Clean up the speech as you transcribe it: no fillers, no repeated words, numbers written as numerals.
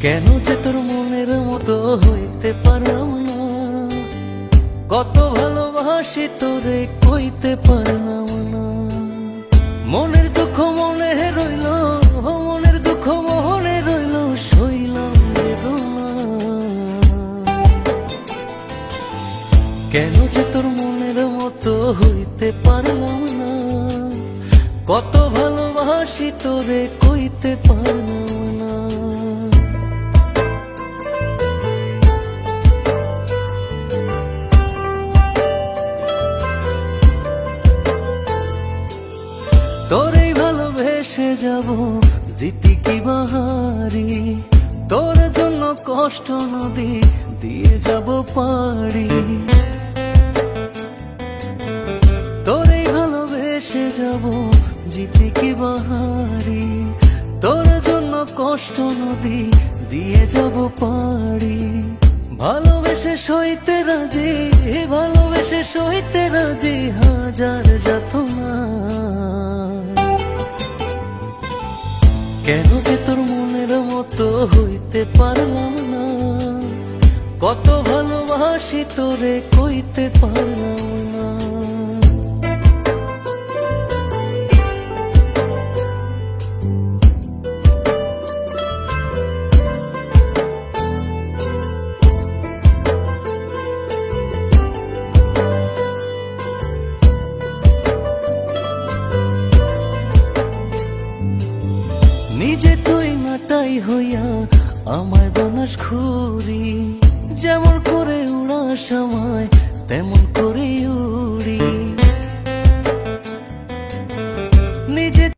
কেন যে তোর মনের মতো হইতে পারলাম না, কত ভালোবাসি তোরে কইতে পারলাম না। মনের দুঃখ মনে রইল, মনের দুঃখ মনে রইল, সইলাম বেদনা। কেন যে তোর মনের মতো হইতে পারলাম না, কত ভালোবাসি তোরে কইতে পারলাম না। তোরেই ভালোবেসে যাব জিতি কি বাহারি, তোর জন্য কষ্ট নদী দিয়ে যাব পাড়ি। তোরেই ভালোবেসে যাব জিতি কি বাহারি, তোর জন্য কষ্ট নদী দিয়ে যাব পাড়ি। ভালোবেসে সইতে রাজি, ভালোবেসে সইতে রাজি হাজার যাতনা। কেন যে তোর মনের মতো হইতে পারলাম না, কত ভালোবাসি তোরে কইতে পারলাম না। নিজে তুই নাটাই হইয়া আমার বানাস খুরি, যেমন করে উড়াস আমায় তেমন করে উড়ি। নিজে